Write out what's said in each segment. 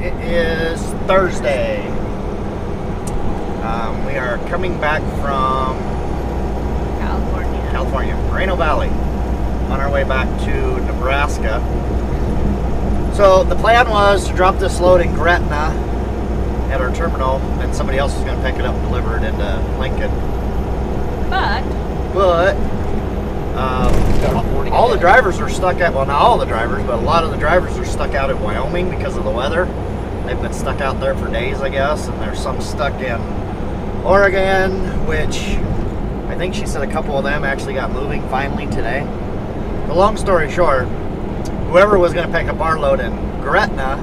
It is Thursday. We are coming back from California, Moreno Valley, on our way back to Nebraska. So the plan was to drop this load in Gretna at our terminal, and somebody else was going to pick it up and deliver it into Lincoln. But all the drivers are stuck at, well, not all the drivers, but a lot of the drivers are stuck out in Wyoming because of the weather. They've been stuck out there for days, I guess, and there's some stuck in Oregon, which I think she said a couple of them actually got moving finally today. The long story short, whoever was going to pick up our load in Gretna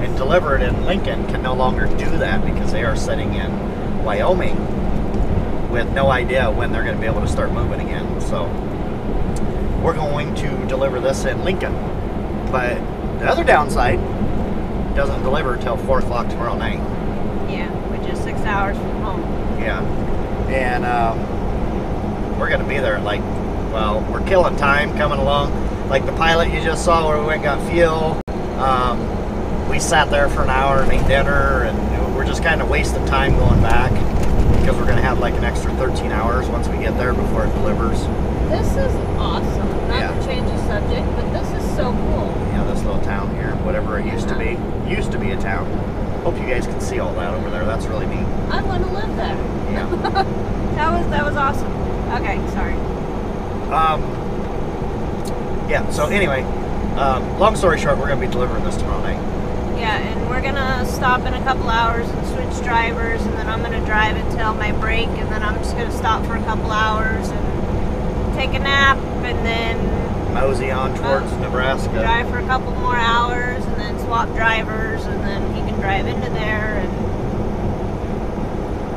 and deliver it in Lincoln can no longer do that because they are sitting in Wyoming with no idea when they're going to be able to start moving again. So we're going to deliver this in Lincoln. But the other downside, it doesn't deliver till 4 o'clock tomorrow night. Yeah, which is 6 hours from home. Yeah. And we're going to be there at like, well, we're killing time coming along. Like the pilot you just saw where we went and got fuel. We sat there for an hour and ate dinner, and we're just kind of wasting time going back because we're going to have like an extra 13 hours once we get there before it delivers. This is awesome. Not to change the subject, but this is so cool. Yeah, this little town here, whatever it used to be. Used to be a town. Hope you guys can see all that over there. That's really neat. I want to live there. Yeah. that was awesome. Okay, sorry. Yeah, so anyway, long story short, we're going to be delivering this tomorrow night. Yeah, and we're going to stop in a couple hours and switch drivers, and then I'm going to drive until my break, and then I'm just going to stop for a couple hours and take a nap, and then mosey on towards Nebraska. Drive for a couple more hours, and then swap drivers, and then he can drive into there, and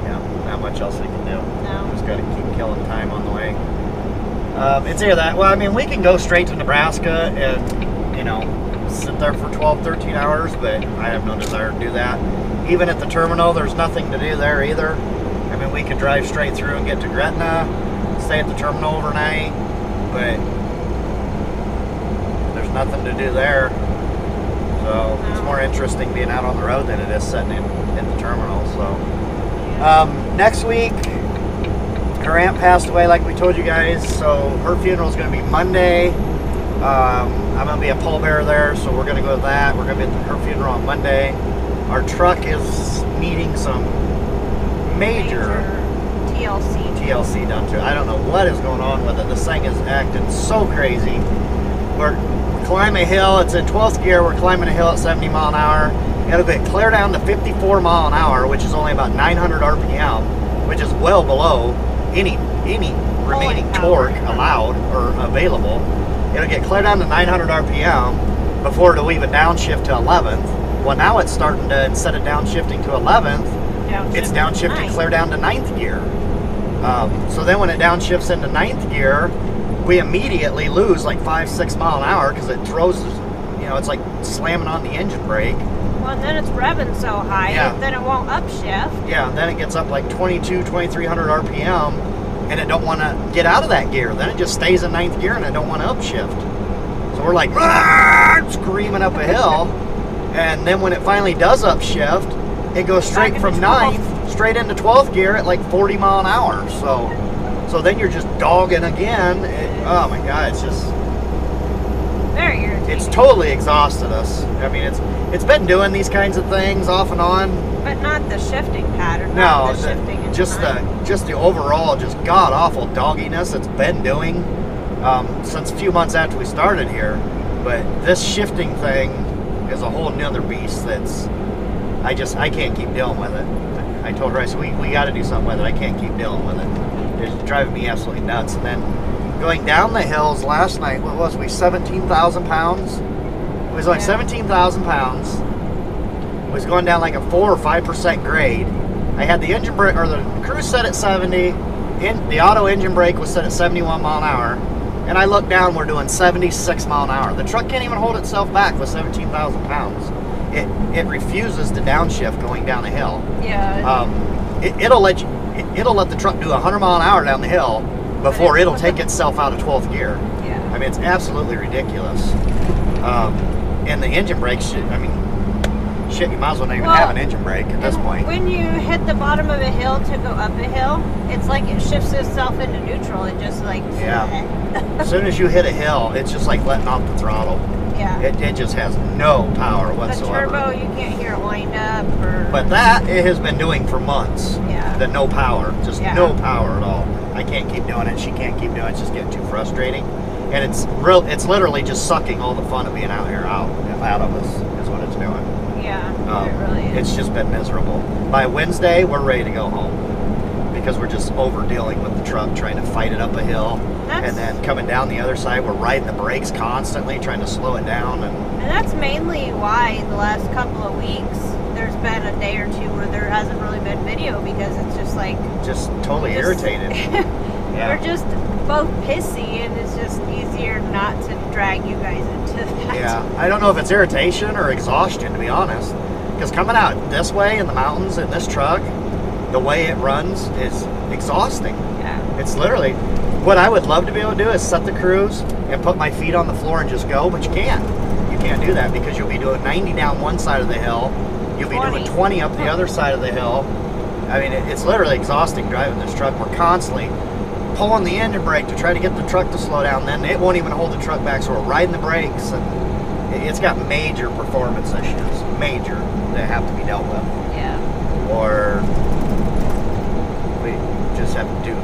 yeah, not much else we can do. No. Just got to keep killing time on the way. It's either that, well, I mean, we can go straight to Nebraska and, you know, sit there for 12, 13 hours, but I have no desire to do that. Even at the terminal, there's nothing to do there either. I mean, we could drive straight through and get to Gretna, stay at the terminal overnight, but there's nothing to do there. So it's more interesting being out on the road than it is sitting in the terminal. So next week, her aunt passed away like we told you guys, so her funeral is going to be Monday. I'm going to be a pallbearer there, so we're going to go to that. We're going to be at her funeral on Monday. Our truck is needing some major TLC done to it. I don't know what is going on with it. This thing is acting so crazy. We're climbing a hill. It's in 12th gear. We're climbing a hill at 70 mile an hour. It'll get clear down to 54 mile an hour, which is only about 900 RPM, which is well below any remaining torque allowed or available. It'll get clear down to 900 RPM before it'll even downshift to 11th. Well, now it's starting to, instead of downshifting to 11th, it's downshifting clear down to 9th gear. So then when it downshifts into 9th gear, we immediately lose like 5-6 mile an hour because it throws, you know, it's like slamming on the engine brake. Well, and then it's revving so high, and then it won't upshift. Yeah, and then it gets up like 2,300 RPM, and it don't want to get out of that gear. Then it just stays in 9th gear, and it don't want to upshift. So we're like, screaming up a hill, and then when it finally does upshift, it goes straight from 9th, straight into 12th gear at like 40 mile an hour. So then you're just dogging again. Oh my God, it's just very irritating. It's totally exhausted us. I mean, it's been doing these kinds of things off and on. But not the shifting pattern. No, just the overall just god awful dogginess it's been doing since a few months after we started here. But this shifting thing is a whole nother beast. That's I can't keep dealing with it. I told her, I said, we got to do something with it. I can't keep dealing with it. It's driving me absolutely nuts. And then going down the hills last night, what was we, 17,000 pounds? It was like 17,000 pounds. It was going down like a 4 or 5% grade. I had the engine brake, or the cruise set at 70, the auto engine brake was set at 71 mile an hour, and I looked down, we're doing 76 mile an hour. The truck can't even hold itself back with 17,000 pounds. It refuses to downshift going down a hill. Yeah. It'll let the truck do 100 mile an hour down the hill before it'll take itself out of 12th gear. Yeah. I mean, it's absolutely ridiculous. And the engine brakes, shit, you might as well not even have an engine brake at this point. When you hit the bottom of a hill to go up a hill, it's like it shifts itself into neutral. It just like... Yeah. As soon as you hit a hill, it's just like letting off the throttle. Yeah. It just has no power whatsoever. The turbo, you can't hear it wind up. But that it has been doing for months. Yeah. The no power. Just no power at all. I can't keep doing it. She can't keep doing it. It's just getting too frustrating. And it's literally just sucking all the fun of being out here out of us is what it's doing. Yeah, it really is. It's just been miserable. By Wednesday, we're ready to go home because we're just over dealing with the truck, trying to fight it up a hill. And then coming down the other side, we're riding the brakes constantly, trying to slow it down. And that's mainly why the last couple of weeks there's been a day or two where there hasn't really been video because it's just like... Just totally irritated. We're just both pissy and it's just easier not to drag you guys into that. Yeah, I don't know if it's irritation or exhaustion, to be honest. Because coming out this way in the mountains in this truck, the way it runs is exhausting. Yeah. It's literally... What I would love to be able to do is set the cruise and put my feet on the floor and just go, but you can't. You can't do that because you'll be doing 90 down one side of the hill. You'll be doing 20 up the other side of the hill. I mean, it's literally exhausting driving this truck. We're constantly pulling the engine brake to try to get the truck to slow down. Then it won't even hold the truck back, so we're riding the brakes. And it's got major performance issues, major, that have to be dealt with. Yeah. Or we just have to do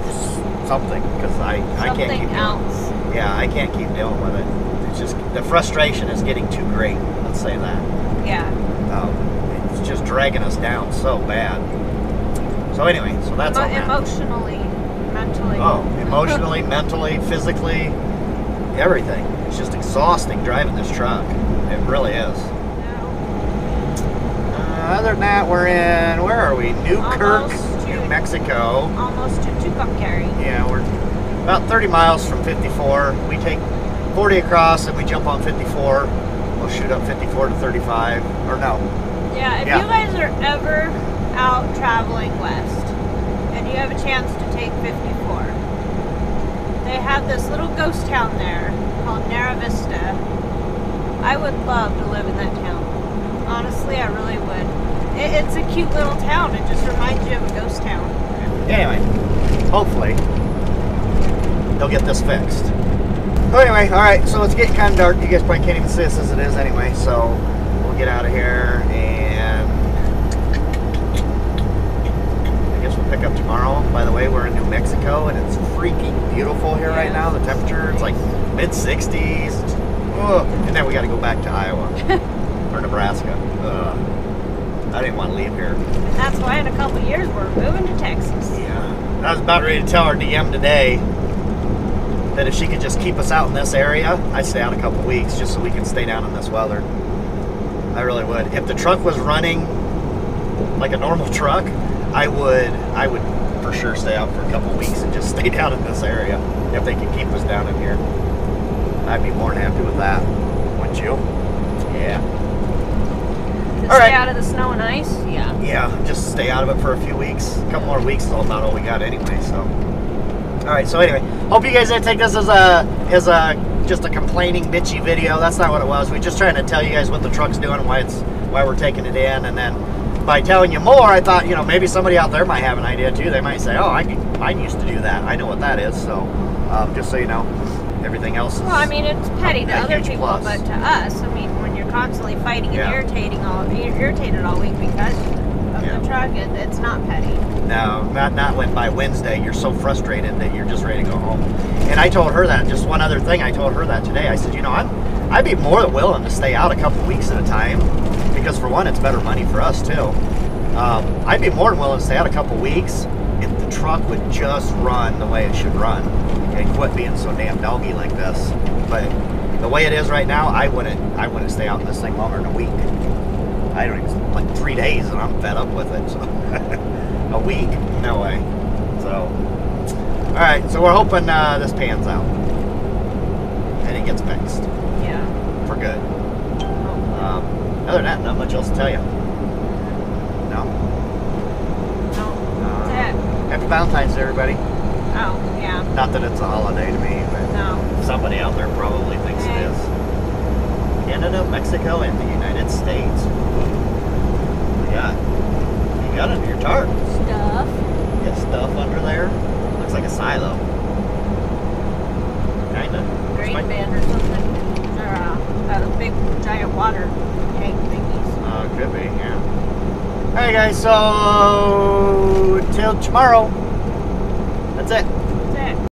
something because I can't keep doing. Yeah, I can't keep dealing with it. It's just the frustration is getting too great. Let's say that. Yeah. It's just dragging us down so bad. So anyway, so that's all that. Emotionally, mentally. Oh, emotionally, mentally, physically, everything. It's just exhausting driving this truck. It really is. Other than that, we're in, where are we? Newkirk, New Mexico. Almost to Tucumcari. Yeah, we're about 30 miles from 54. We take 40 across and we jump on 54. We'll shoot up 54 to 35, or no. Yeah, if you guys are ever out traveling west and you have a chance to take 54, they have this little ghost town there called Nebraska. I would love to live in that town. Honestly, I really would. It's a cute little town. It just reminds you of a ghost town. Anyway, hopefully they'll get this fixed. So anyway, all right, so it's getting kind of dark. You guys probably can't even see this as it is anyway, so we'll get out of here and I guess we'll pick up tomorrow. By the way, we're in New Mexico and it's freaking beautiful here right now. The temperature, it's like mid-60s. And then we got to go back to Iowa or Nebraska. I didn't want to leave here. And that's why in a couple of years we're moving to Texas. Yeah. I was about ready to tell our DM today that if she could just keep us out in this area, I'd stay out a couple weeks just so we can stay down in this weather. I really would. If the truck was running like a normal truck, I would for sure stay out for a couple weeks and just stay down in this area if they could keep us down in here. I'd be more than happy with that. Wouldn't you? Yeah. To stay out of the snow and ice? Yeah. Yeah, just stay out of it for a few weeks. A couple more weeks is about all we got anyway, so. Alright, so anyway, hope you guys didn't take this as just a complaining, bitchy video. That's not what it was. We're just trying to tell you guys what the truck's doing, why we're taking it in, and then by telling you more, I thought, you know, maybe somebody out there might have an idea too. They might say, oh, I used to do that. I know what that is, so just so you know. Everything else is... Well, I mean, it's petty to other people, but to us, I mean, when you're constantly fighting and irritated all week because of the truck, it's not petty. No, not when by Wednesday you're so frustrated that you're just ready to go home. And I told her that, just one other thing, I told her that today. I said, you know, I'd be more than willing to stay out a couple weeks at a time, because for one, it's better money for us too. I'd be more than willing to stay out a couple weeks if the truck would just run the way it should run and quit being so damn doggy like this. But the way it is right now, I wouldn't stay out in this thing longer than a week. I don't even, like 3 days and I'm fed up with it. So a week, no way. So, all right, so we're hoping this pans out and it gets fixed. Yeah. For good. Other than that, not much else to tell you. No? No. That's it. Happy Valentine's Day, everybody. Oh, yeah. Not that it's a holiday to me, but somebody out there probably thinks it is. Canada, Mexico, and the United States. got? What you got under your tarp? Stuff. You got stuff under there? Looks like a silo. Kinda. Grain bin or something. Or a big giant water tank thingies. Could be, yeah. Alright guys, so till tomorrow. That's it.